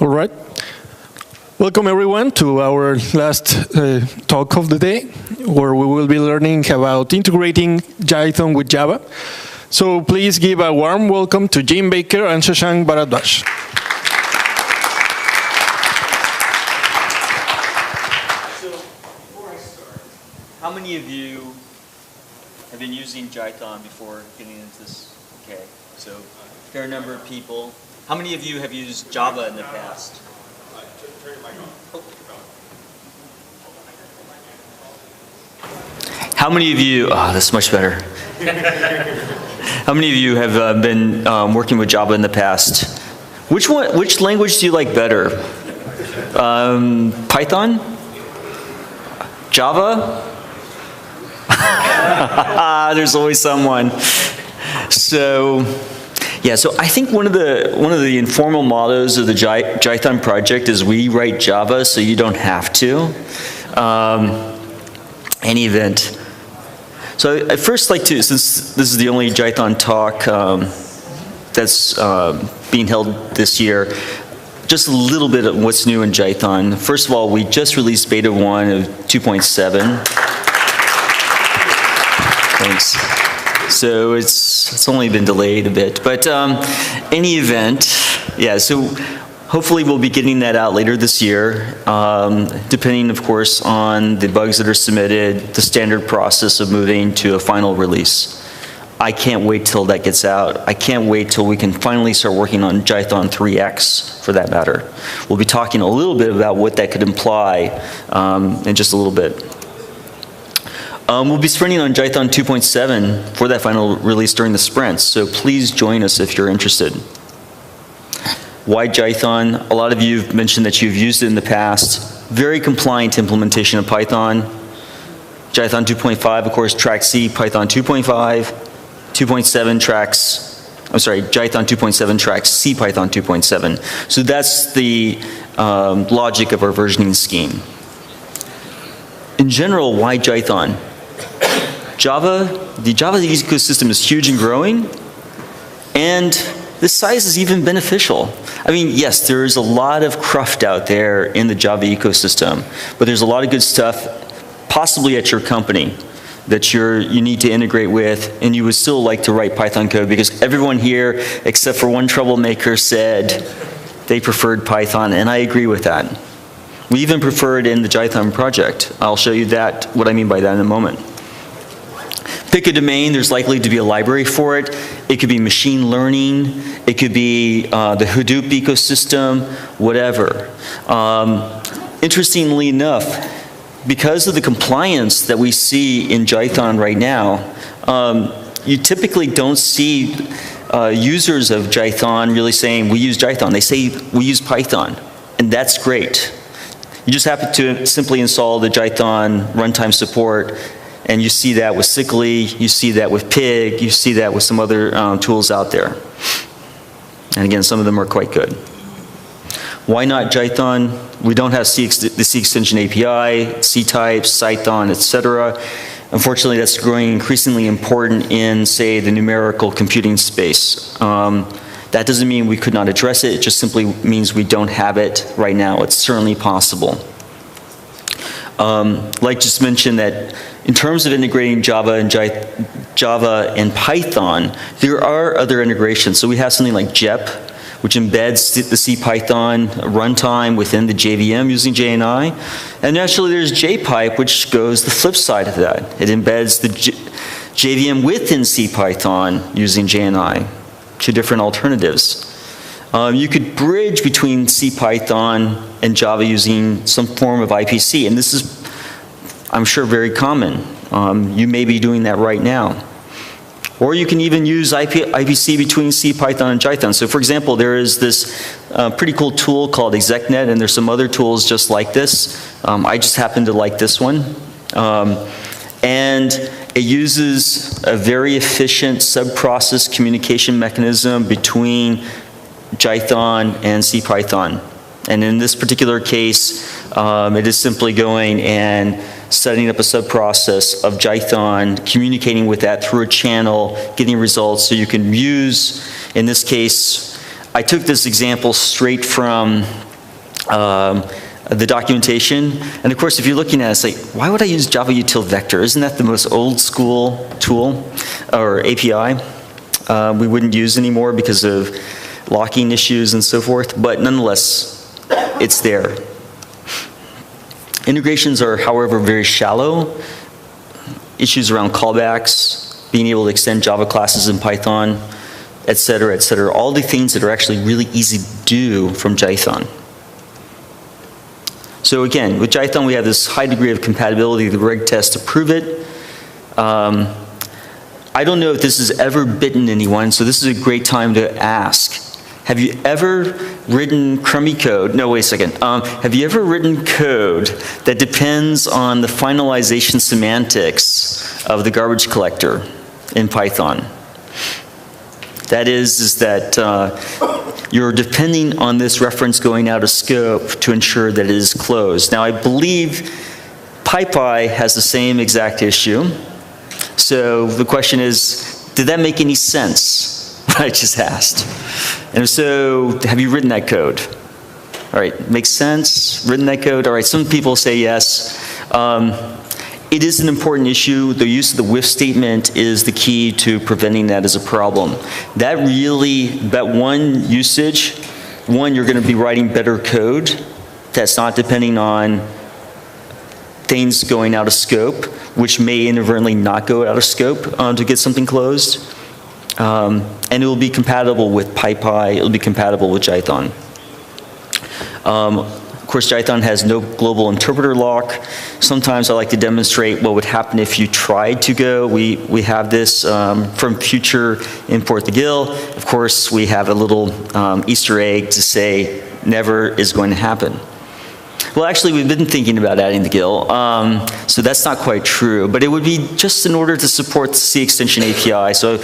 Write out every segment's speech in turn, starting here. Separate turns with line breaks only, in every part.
All right. Welcome everyone to our last talk of the day, where we will be learning about integrating Jython with Java. So please give a warm welcome to Jim Baker and Shashank Bharadwaj.
So before I start, how many of you have been using Jython before getting into this? Okay, so a fair number of people. How many of you have used Java in the past? How many of you, that's much better. How many of you have been working with Java in the past? Which language do you like better? Python? Java? There's always someone. So I think one of the informal mottos of the Jython project is we write Java so you don't have to. Any event. So I'd first like to, since this is the only Jython talk that's being held this year, just a little bit of what's new in Jython. First of all, we just released beta 1 of 2.7. Thanks. So it's only been delayed a bit, but any event, yeah, so hopefully we'll be getting that out later this year, depending of course on the bugs that are submitted, the standard process of moving to a final release. I can't wait till that gets out. I can't wait till we can finally start working on Jython 3x for that matter. We'll be talking a little bit about what that could imply in just a little bit. We'll be sprinting on Jython 2.7 for that final release during the sprints, so please join us if you're interested. Why Jython? A lot of you have mentioned that you've used it in the past. Very compliant implementation of Python. Jython 2.5, of course, tracks CPython 2.5. 2.7 tracks, Jython 2.7 tracks CPython 2.7. So that's the logic of our versioning scheme. In general, why Jython? The Java ecosystem is huge and growing, and this size is even beneficial. I mean, yes, there's a lot of cruft out there in the Java ecosystem, but there's a lot of good stuff, possibly at your company, that you need to integrate with, and you would still like to write Python code, because everyone here, except for one troublemaker, said they preferred Python, and I agree with that. We even prefer it in the Jython project. I'll show you what I mean by that in a moment. Pick a domain, there's likely to be a library for it. It could be machine learning, it could be the Hadoop ecosystem, whatever. Interestingly enough, because of the compliance that we see in Jython right now, you typically don't see users of Jython really saying, we use Jython. They say, we use Python, and that's great. You just have to simply install the Jython runtime support, and you see that with Sickly, you see that with Pig, you see that with some other tools out there. And again, some of them are quite good. Why not Jython? We don't have the C extension API, C types, Cython, etc. Unfortunately, that's growing increasingly important in, say, the numerical computing space. That doesn't mean we could not address it, it just simply means we don't have it right now. It's certainly possible. Like just mentioned that in terms of integrating Java and Python, there are other integrations. So we have something like JEP, which embeds the CPython runtime within the JVM using JNI. And actually there's JPipe, which goes the flip side of that. It embeds the JVM within CPython using JNI. Two different alternatives. You could bridge between CPython and Java using some form of IPC, and this is, I'm sure, very common. You may be doing that right now. Or you can even use IPC between CPython and Jython. So for example, there is this pretty cool tool called ExecNet, and there's some other tools just like this. I just happen to like this one. And it uses a very efficient sub-process communication mechanism between Jython and CPython. And in this particular case, it is simply going and setting up a sub-process of Jython, communicating with that through a channel, getting results. So you can use, in this case, I took this example straight from the documentation. And of course, if you're looking at it, it's like, why would I use Java util vector? Isn't that the most old school tool or API we wouldn't use anymore because of locking issues and so forth? But nonetheless, it's there. Integrations are, however, very shallow. Issues around callbacks, being able to extend Java classes in Python, et cetera, all the things that are actually really easy to do from Jython. So again, with Jython, we have this high degree of compatibility, the reg test to prove it. I don't know if this has ever bitten anyone, so this is a great time to ask. Have you ever written crummy code? No, wait a second. Have you ever written code that depends on the finalization semantics of the garbage collector in Python? That is that you're depending on this reference going out of scope to ensure that it is closed. Now, I believe PyPy has the same exact issue. So the question is, did that make any sense? I just asked. And so, have you written that code? All right, makes sense? Written that code? All right, some people say yes. It is an important issue. The use of the whiff statement is the key to preventing that as a problem. That one usage, you're going to be writing better code that's not depending on things going out of scope, which may inadvertently not go out of scope to get something closed. And it will be compatible with PyPy, it will be compatible with Jython. Of course, Jython has no global interpreter lock. Sometimes I like to demonstrate what would happen if you tried to go. We have this from future import the GIL. Of course, we have a little Easter egg to say never is going to happen. Well, actually, we've been thinking about adding the GIL, so that's not quite true. But it would be just in order to support the C extension API. So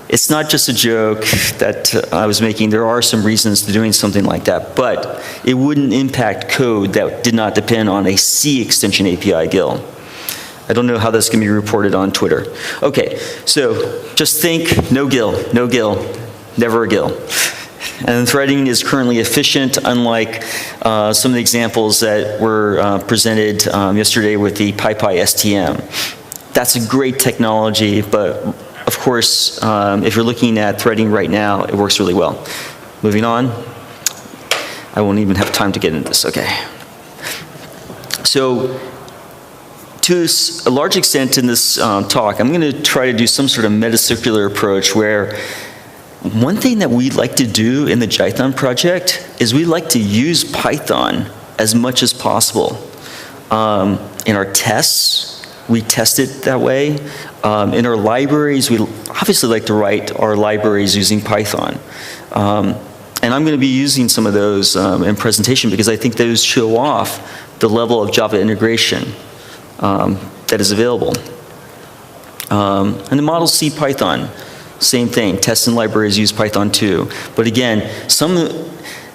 it's not just a joke that I was making. There are some reasons to doing something like that. But it wouldn't impact code that did not depend on a C extension API GIL. I don't know how that's going to be reported on Twitter. OK, so just think, no GIL, never a GIL. And threading is currently efficient, unlike some of the examples that were presented yesterday with the PyPy STM. That's a great technology, but of course, if you're looking at threading right now, it works really well. Moving on. I won't even have time to get into this. OK. So to a large extent in this talk, I'm going to try to do some sort of metacircular approach where one thing that we like to do in the Jython project is we like to use Python as much as possible. In our tests, we test it that way. In our libraries, we obviously like to write our libraries using Python. And I'm going to be using some of those in presentation because I think those show off the level of Java integration that is available. And the model CPython. Same thing, tests and libraries use Python too. But again,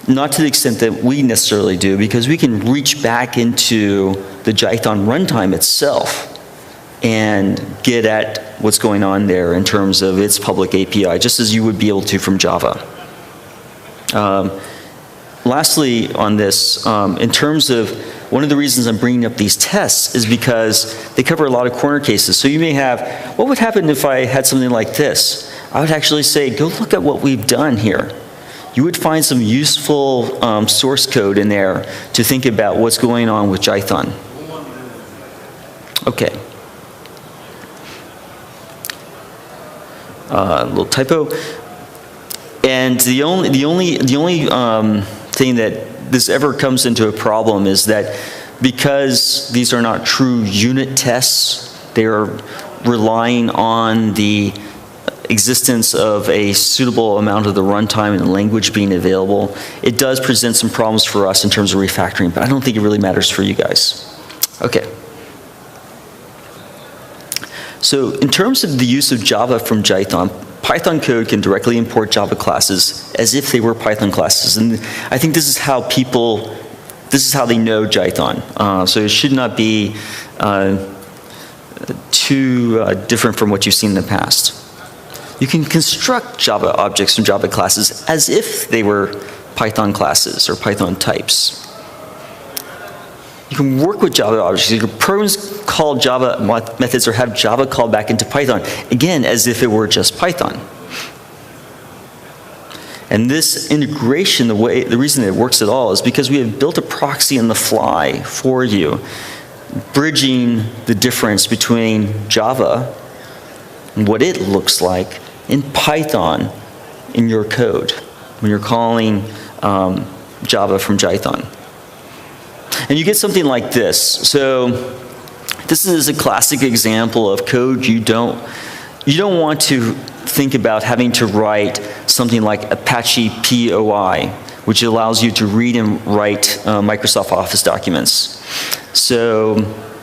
not to the extent that we necessarily do, because we can reach back into the Jython runtime itself and get at what's going on there in terms of its public API, just as you would be able to from Java. Lastly on this, in terms of one of the reasons I'm bringing up these tests is because they cover a lot of corner cases. So you may have, what would happen if I had something like this? I would actually say, go look at what we've done here. You would find some useful source code in there to think about what's going on with Jython. OK. Little typo. And the only thing that this ever comes into a problem is that because these are not true unit tests, they are relying on the existence of a suitable amount of the runtime and the language being available. It does present some problems for us in terms of refactoring, but I don't think it really matters for you guys. OK. So in terms of the use of Java from Jython, Python code can directly import Java classes as if they were Python classes. And I think this is how they know Jython. So it should not be too different from what you've seen in the past. You can construct Java objects from Java classes as if they were Python classes or Python types. You can work with Java objects. You can programs call Java methods or have Java called back into Python, again, as if it were just Python. And this integration, the reason it works at all is because we have built a proxy on the fly for you, bridging the difference between Java and what it looks like in Python in your code when you're calling Java from Jython. And you get something like this. So this is a classic example of code you don't want to think about having to write something like Apache POI, which allows you to read and write Microsoft Office documents. So,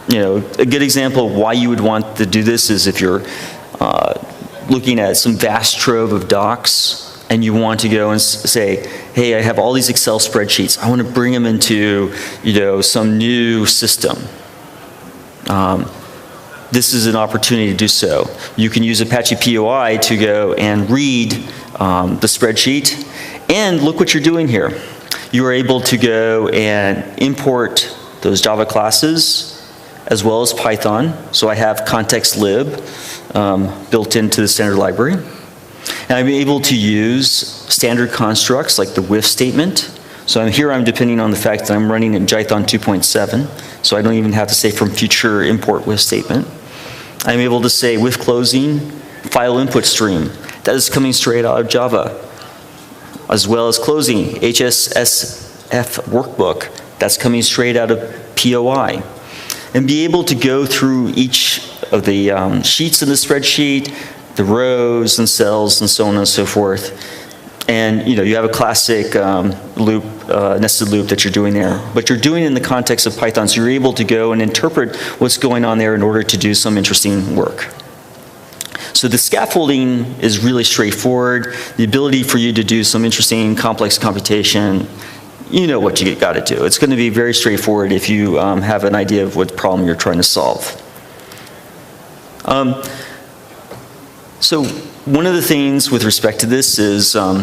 a good example of why you would want to do this is if you're looking at some vast trove of docs and you want to go and say, hey, I have all these Excel spreadsheets. I want to bring them into, some new system. This is an opportunity to do so. You can use Apache POI to go and read the spreadsheet. And look what you're doing here. You are able to go and import those Java classes as well as Python. So I have context lib built into the standard library. And I'm able to use standard constructs like the with statement. So I'm depending on the fact that I'm running in Jython 2.7, so I don't even have to say from future import with statement. I'm able to say with closing file input stream. That is coming straight out of Java. As well as closing HSSF workbook. That's coming straight out of POI. And be able to go through each of the sheets in the spreadsheet, the rows and cells and so on and so forth. And you have a classic loop, nested loop that you're doing there. But you're doing it in the context of Python, so you're able to go and interpret what's going on there in order to do some interesting work. So the scaffolding is really straightforward. The ability for you to do some interesting complex computation, you know what you got to do. It's going to be very straightforward if you have an idea of what problem you're trying to solve. So one of the things with respect to this is I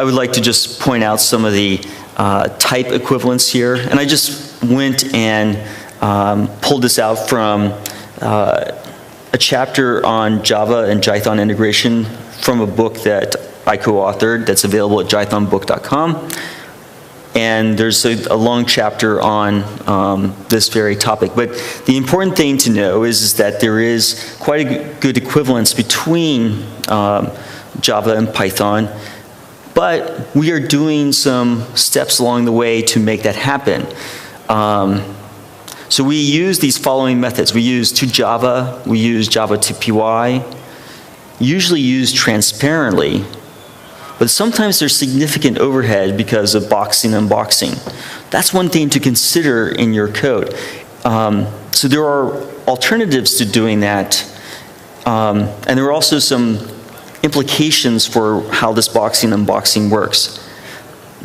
would like to just point out some of the type equivalents here. And I just went and pulled this out from a chapter on Java and Jython integration from a book that I co-authored that's available at jythonbook.com. And there's a long chapter on this very topic. But the important thing to know is that there is quite a good equivalence between Java and Python. But we are doing some steps along the way to make that happen. So we use these following methods. We use toJava, we use Java to PY, usually used transparently. But sometimes there's significant overhead because of boxing and unboxing. That's one thing to consider in your code. So there are alternatives to doing that. And there are also some implications for how this boxing and unboxing works.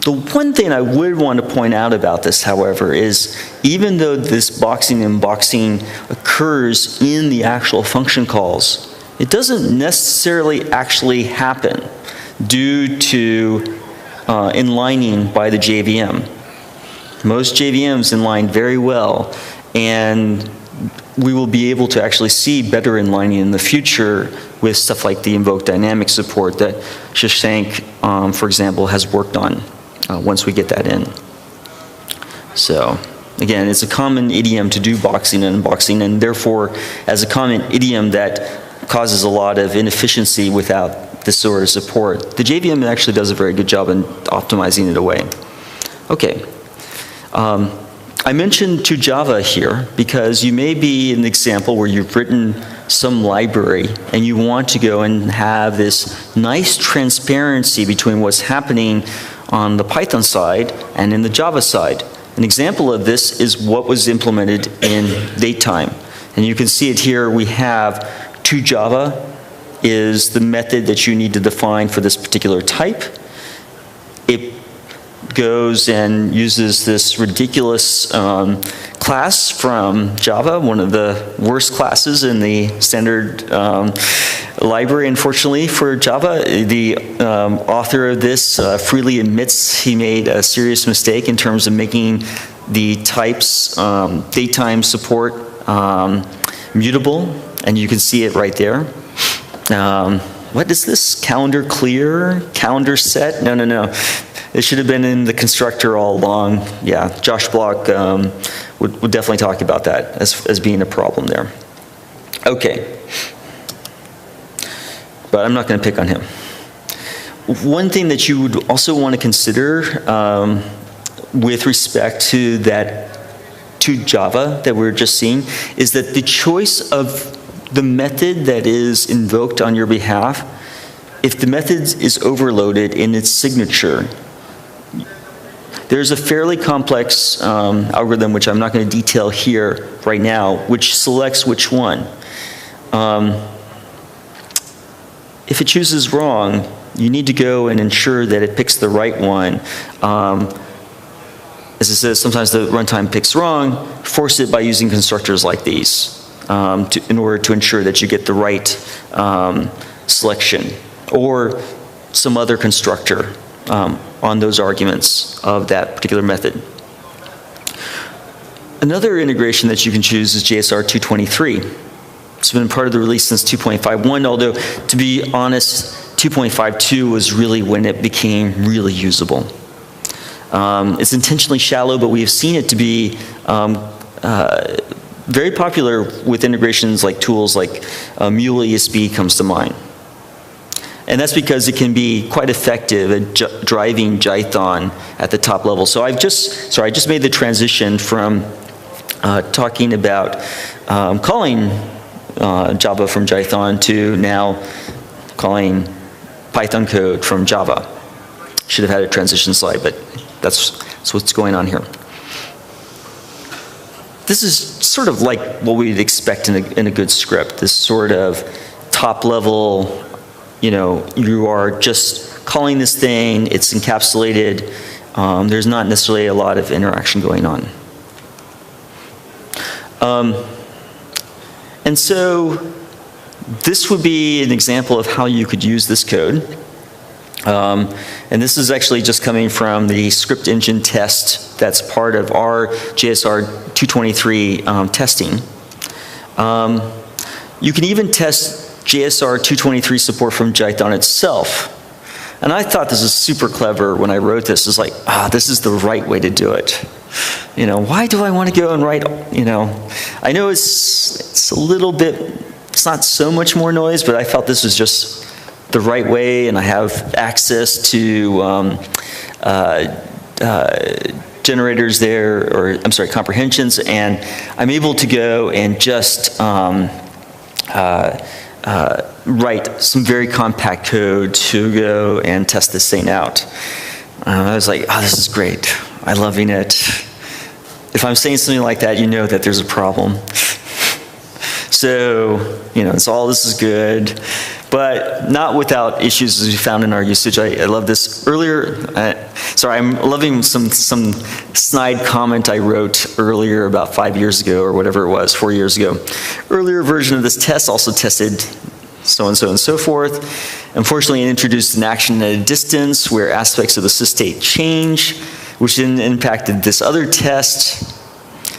The one thing I would want to point out about this, however, is even though this boxing and unboxing occurs in the actual function calls, it doesn't necessarily actually happen due to inlining by the JVM. Most JVMs inline very well, and we will be able to actually see better inlining in the future with stuff like the invoke dynamic support that Shashank, for example, has worked on once we get that in. So again, it's a common idiom to do boxing and unboxing, and therefore, as a common idiom that causes a lot of inefficiency without this sort of support, the JVM actually does a very good job in optimizing it away. Okay. I mentioned toJava here because you may be an example where you've written some library and you want to go and have this nice transparency between what's happening on the Python side and in the Java side. An example of this is what was implemented in datetime. And you can see it here. We have toJava is the method that you need to define for this particular type. It goes and uses this ridiculous class from Java, one of the worst classes in the standard library, unfortunately, for Java. The author of this freely admits he made a serious mistake in terms of making the types, datetime support mutable, and you can see it right there. What is this? Calendar clear? Calendar set? No, no, no. It should have been in the constructor all along. Yeah, Josh Block would definitely talk about that as being a problem there. Okay. But I'm not going to pick on him. One thing that you would also want to consider with respect to Java that we're just seeing is that the choice of the method that is invoked on your behalf, if the method is overloaded in its signature, there's a fairly complex algorithm, which I'm not going to detail here right now, which selects which one. If it chooses wrong, you need to go and ensure that it picks the right one. As it says, sometimes the runtime picks wrong. Force it by using constructors like these in order to ensure that you get the right selection, or some other constructor on those arguments of that particular method. Another integration that you can choose is JSR 223. It's been part of the release since 2.51, although, to be honest, 2.52 was really when it became really usable. It's intentionally shallow, but we have seen it to be very popular with integrations like tools like Mule ESB comes to mind. And that's because it can be quite effective at driving Jython at the top level. So I just made the transition from talking about calling Java from Jython to now calling Python code from Java. Should have had a transition slide, but that's what's going on here. This is sort of like what we'd expect in a good script, this sort of top level, you are just calling this thing, it's encapsulated, there's not necessarily a lot of interaction going on. And so this would be an example of how you could use this code. And this is actually just coming from the script engine test that's part of our JSR 223 testing. You can even test JSR 223 support from Jython itself. And I thought this was super clever when I wrote this. It's like, this is the right way to do it. Why do I want to go and write, I know it's a little bit, it's not so much more noise, but I felt this was just the right way, and I have access to generators there, or I'm sorry, comprehensions, and I'm able to go and just write some very compact code to go and test this thing out. I was like, this is great. I'm loving it. If I'm saying something like that, you know that there's a problem. So, so all this is good, but not without issues as we found in our usage. I love this earlier. Sorry, I'm loving some snide comment I wrote earlier about 5 years ago, or whatever it was, 4 years ago. Earlier version of this test also tested so-and-so and so forth. Unfortunately, it introduced an action at a distance where aspects of the sys-state change, which then impacted this other test.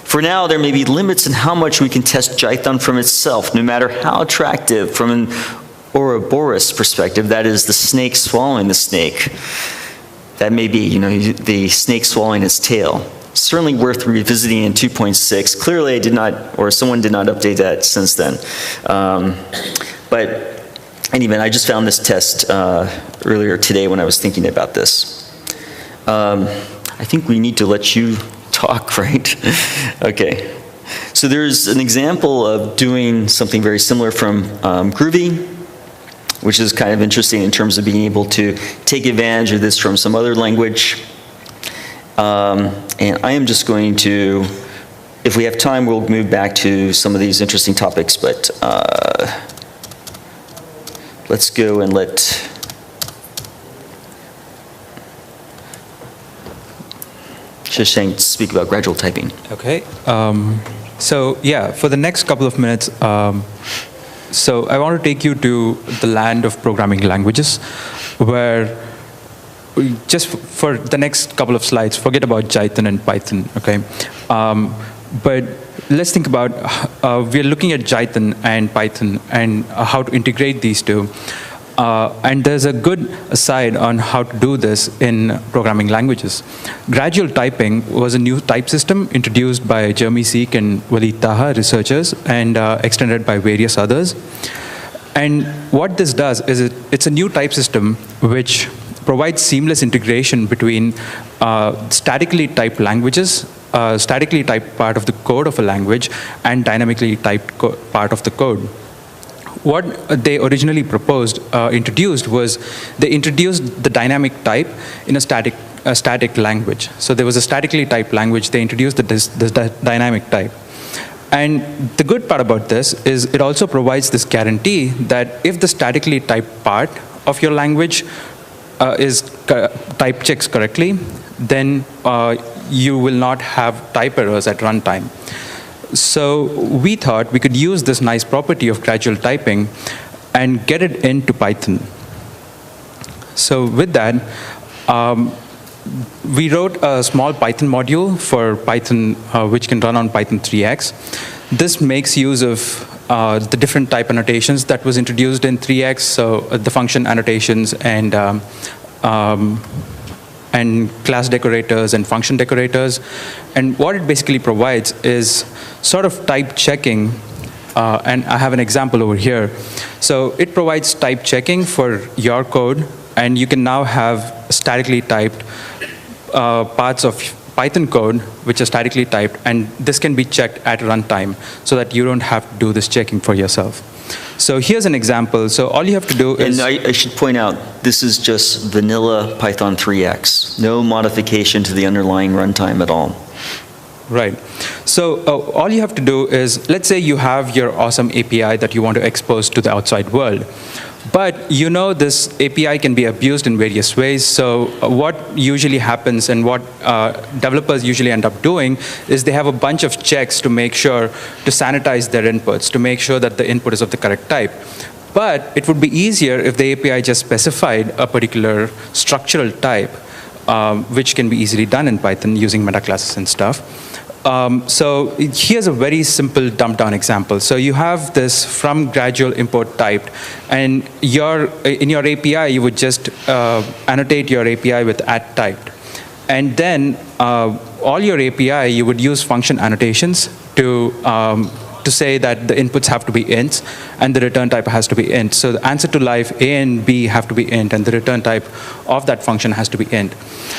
For now, there may be limits in how much we can test Jython from itself, no matter how attractive from an Ouroboros perspective, that is the snake swallowing the snake. That may be, the snake swallowing its tail. Certainly worth revisiting in 2.6. Clearly I did not, or someone did not update that since then. But anyway, I just found this test earlier today when I was thinking about this. I think we need to let you talk, right? Okay. So there's an example of doing something very similar from Groovy, which is kind of interesting in terms of being able to take advantage of this from some other language. And I am just going to, if we have time, we'll move back to some of these interesting topics, but let's go and let Shashank speak about gradual typing.
Okay. So yeah, for the next couple of minutes, So I want to take you to the land of programming languages, where just for the next couple of slides, forget about Jython and Python, okay? But let's think about, we're looking at Jython and Python and how to integrate these two. And there's a good aside on how to do this in programming languages. Gradual typing was a new type system introduced by Jeremy Seek and Walid Taha researchers and extended by various others. And what this does is it's a new type system which provides seamless integration between statically typed languages, statically typed part of the code of a language, and dynamically typed part of the code. What they originally introduced was they introduced the dynamic type in a static language. So there was a statically typed language, they introduced this dynamic type. And the good part about this is it also provides this guarantee that if the statically typed part of your language is type checks correctly, then you will not have type errors at runtime. So we thought we could use this nice property of gradual typing and get it into Python. So with that, we wrote a small Python module for Python, which can run on Python 3x. This makes use of the different type annotations that was introduced in 3x, so the function annotations and class decorators and function decorators. And what it basically provides is sort of type checking, and I have an example over here. So it provides type checking for your code, and you can now have statically typed parts of Python code which are statically typed, and this can be checked at runtime so that you don't have to do this checking for yourself. So here's an example. So all you have to do is...
And I should point out, this is just vanilla Python 3x. No modification to the underlying runtime at all.
Right. So all you have to do is, let's say you have your awesome API that you want to expose to the outside world. But you know this API can be abused in various ways. So what usually happens and what developers usually end up doing is they have a bunch of checks to make sure to sanitize their inputs, to make sure that the input is of the correct type. But it would be easier if the API just specified a particular structural type, which can be easily done in Python using metaclasses and stuff. So here's a very simple dumbed down example. So you have this from gradual import typed, and in your API, you would just annotate your API with @typed. And then all your API, you would use function annotations to say that the inputs have to be ints, and the return type has to be int. So the answer to life, A and B have to be int, and the return type of that function has to be int.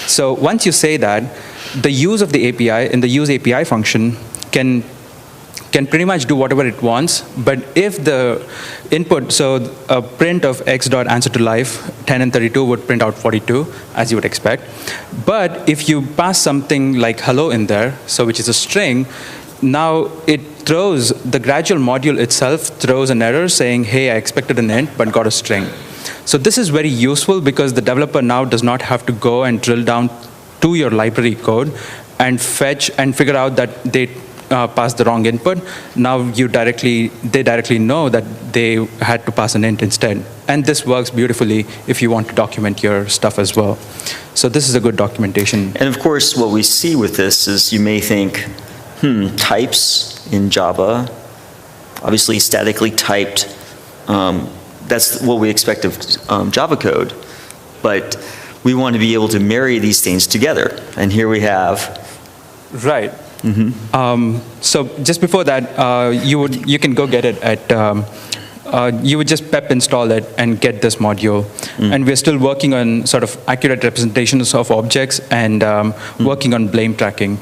So once you say that, the use of the API in the use API function can pretty much do whatever it wants, but if the input, so a print of x.answer to life, 10 and 32 would print out 42, as you would expect. But if you pass something like hello in there, so which is a string, now it throws, the gradual module itself throws an error saying, hey, I expected an int, but got a string. So this is very useful because the developer now does not have to go and drill down to your library code and fetch and figure out that they passed the wrong input. Now they directly know that they had to pass an int instead. And this works beautifully if you want to document your stuff as well. So this is a good documentation.
And of course, what we see with this is you may think, types in Java, obviously statically typed, that's what we expect of Java code. But we want to be able to marry these things together. And here we have.
Right. Mm-hmm. So just before that, you can go get it at, you would just pep install it and get this module. And we're still working on sort of accurate representations of objects and working on blame tracking.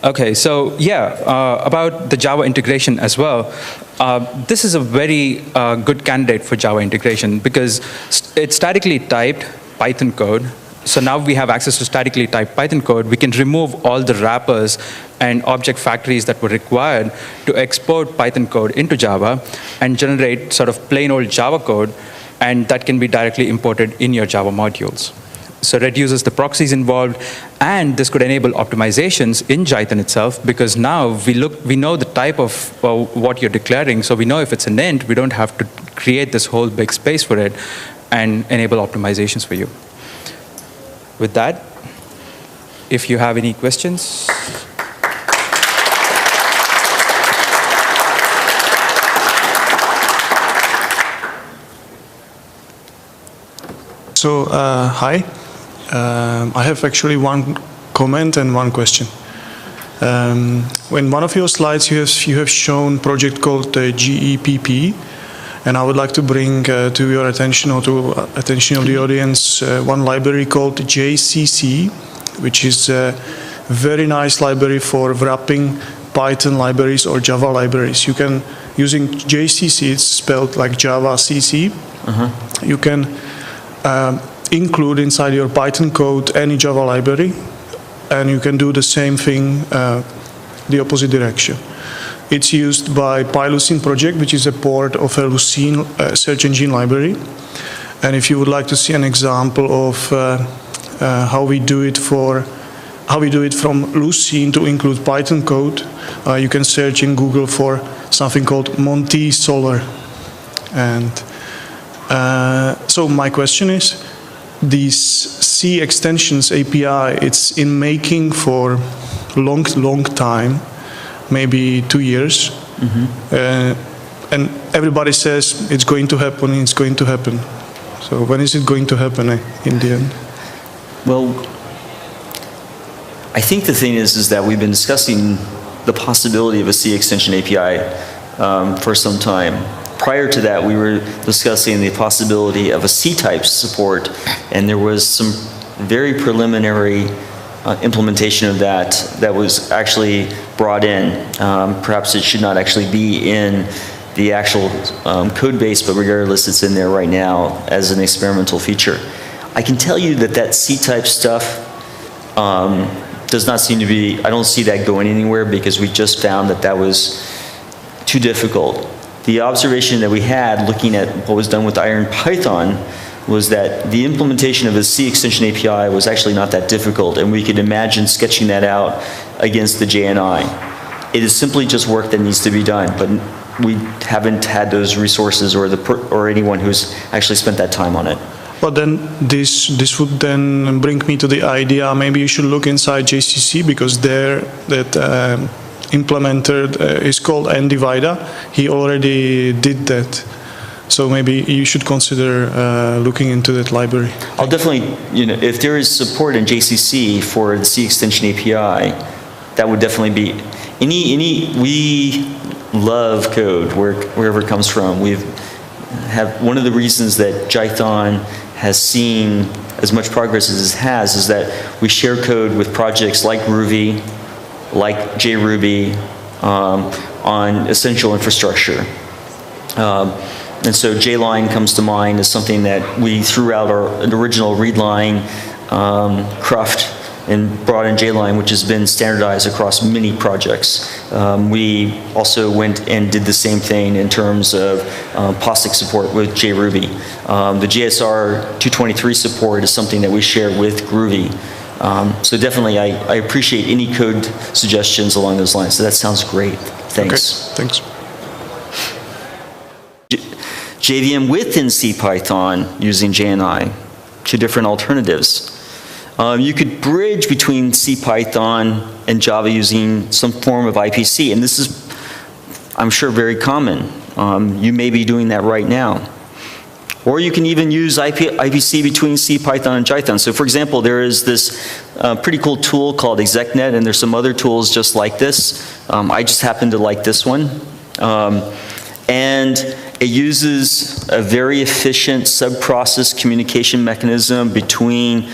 Okay, so yeah, about the Java integration as well. This is a very good candidate for Java integration because it's statically typed Python code. So now we have access to statically typed Python code. We can remove all the wrappers and object factories that were required to export Python code into Java and generate sort of plain old Java code, and that can be directly imported in your Java modules. so reduces the proxies involved, and this could enable optimizations in Jython itself, because now we know the type of what you're declaring, so we know if it's an int, we don't have to create this whole big space for it, and enable optimizations for you. With that, if you have any questions.
So, hi. I have actually one comment and one question. In one of your slides, you have shown a project called GEPP, and I would like to bring to your attention or to attention of the audience one library called JCC, which is a very nice library for wrapping Python libraries or Java libraries. You can, using JCC, it's spelled like Java CC, you can include inside your Python code any Java library, and you can do the same thing the opposite direction. It's used by PyLucene project, which is a port of a Lucene search engine library. And if you would like to see an example of how we do it from Lucene to include Python code, you can search in Google for something called Monty Solar. And so my question is, these C extensions API, it's in making for long time, maybe 2 years, and everybody says it's going to happen, it's going to happen. So when is it going to happen in the end?
Well, I think the thing is that we've been discussing the possibility of a C extension API for some time. Prior to that, we were discussing the possibility of a C-type support, and there was some very preliminary implementation of that was actually brought in. Perhaps it should not actually be in the actual code base, but regardless, it's in there right now as an experimental feature. I can tell you that that C-type stuff does not seem to be, I don't see that going anywhere, because we just found that that was too difficult. The observation that we had looking at what was done with Iron Python was that the implementation of a C extension API was actually not that difficult, and we could imagine sketching that out against the JNI. It is simply just work that needs to be done, but we haven't had those resources or anyone who's actually spent that time on it.
But then this would then bring me to the idea, maybe you should look inside JCC, because there that implementer is called NDivider. He already did that. So maybe you should consider looking into that library.
I'll definitely, if there is support in JCC for the C extension API, that would definitely be, we love code wherever it comes from. One of the reasons that Jython has seen as much progress as it has is that we share code with projects like Groovy, like JRuby, on essential infrastructure. And so JLine comes to mind as something that we threw out our original read line, cruft, and brought in JLine, which has been standardized across many projects. We also went and did the same thing in terms of POSIX support with JRuby. The JSR 223 support is something that we share with Groovy. So definitely, I appreciate any code suggestions along those lines. So that sounds great. Thanks.
Okay, thanks.
JVM within CPython using JNI, two different alternatives. You could bridge between CPython and Java using some form of IPC, and this is, I'm sure, very common. You may be doing that right now. Or you can even use IPC between CPython and Jython. So for example, there is this pretty cool tool called ExecNet, and there's some other tools just like this. I just happen to like this one. And it uses a very efficient sub-process communication mechanism between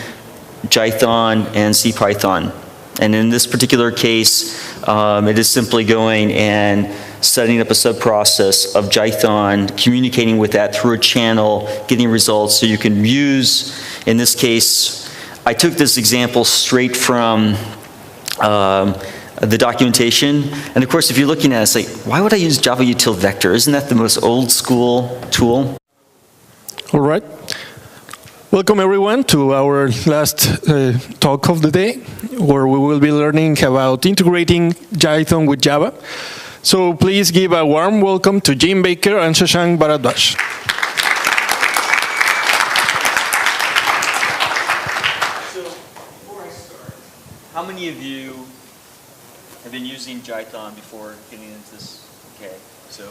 Jython and CPython. And in this particular case, it is simply going and setting up a sub-process of Jython, communicating with that through a channel, getting results. So you can use, in this case, I took this example straight from the documentation. And of course, if you're looking at it, it's like, why would I use Java util vector? Isn't that the most old school tool?
All right. Welcome everyone to our last talk of the day, where we will be learning about integrating Jython with Java. So please give a warm welcome to Jim Baker and Shashank Bharadwaj.
So before I start, how many of you have been using Jython before getting into this? Okay, so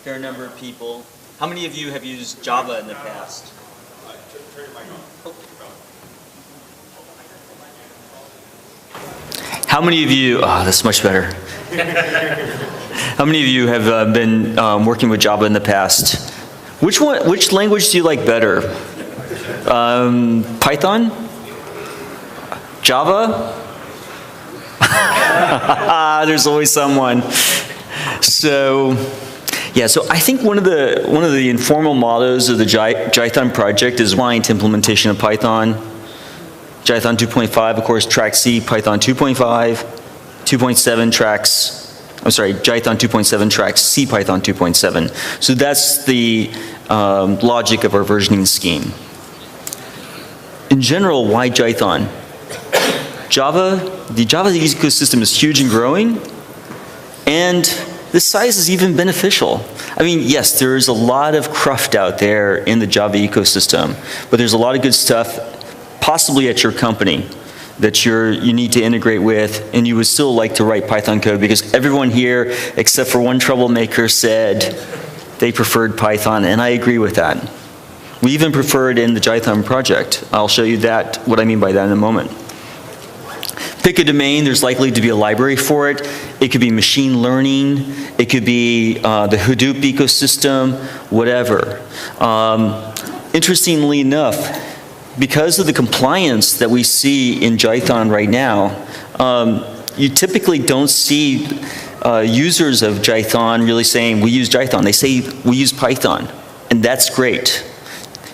fair number of people. How many of you have used Java in the past? How many of you, that's much better. How many of you have been working with Java in the past? Which language do you like better? Python? Java? There's always someone. So, yeah, so I think one of the informal mottos of the Jython project is client implementation of Python. Jython 2.5, of course, tracks CPython 2.5. 2.7 tracks, I'm sorry, Jython 2.7 tracks CPython 2.7. So that's the logic of our versioning scheme. In general, why Jython? The Java ecosystem is huge and growing, and this size is even beneficial. I mean, yes, there is a lot of cruft out there in the Java ecosystem, but there's a lot of good stuff possibly at your company that you need to integrate with, and you would still like to write Python code, because everyone here, except for one troublemaker, said they preferred Python, and I agree with that. We even prefer it in the Jython project. I'll show you what I mean by that in a moment. Pick a domain, there's likely to be a library for it. It could be machine learning, it could be the Hadoop ecosystem, whatever. Interestingly enough, because of the compliance that we see in Jython right now, you typically don't see users of Jython really saying, we use Jython. They say, we use Python, and that's great.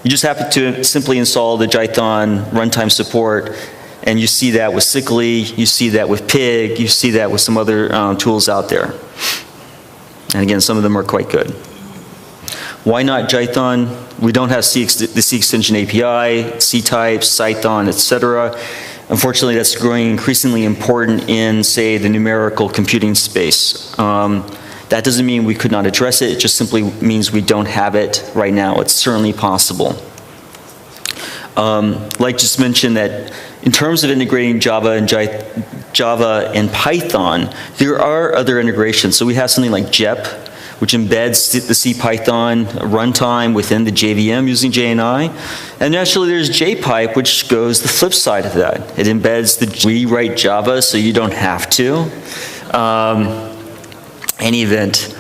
You just have to simply install the Jython runtime support, and you see that with Sickly, you see that with Pig, you see that with some other tools out there. And again, some of them are quite good. Why not Jython? We don't have the C extension API, C types, Cython, etc. Unfortunately, that's growing increasingly important in, say, the numerical computing space. That doesn't mean we could not address it. It just simply means we don't have it right now. It's certainly possible. Like just mentioned, that in terms of integrating Java and Python, there are other integrations. So we have something like JEP, which embeds the CPython runtime within the JVM using JNI. And actually there's JPipe, which goes the flip side of that. It embeds the rewrite Java so you don't have to. Any event.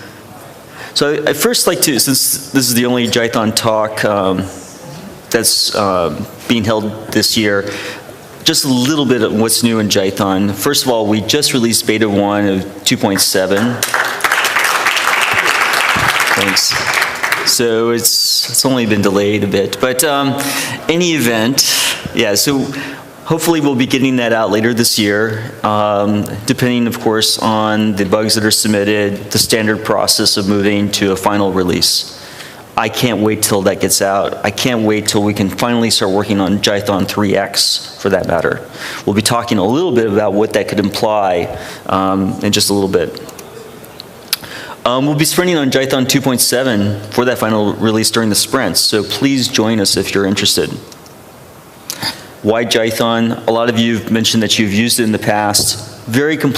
So I'd first like to, since this is the only Jython talk that's being held this year, just a little bit of what's new in Jython. First of all, we just released beta 1 of 2.7. Thanks. So it's only been delayed a bit, but any event, yeah. So hopefully we'll be getting that out later this year, depending, of course, on the bugs that are submitted, the standard process of moving to a final release. I can't wait till that gets out. I can't wait till we can finally start working on Jython 3x, for that matter. We'll be talking a little bit about what that could imply in just a little bit. We'll be sprinting on Jython 2.7 for that final release during the sprints, so please join us if you're interested. Why Jython? A lot of you have mentioned that you've used it in the past. Very complete.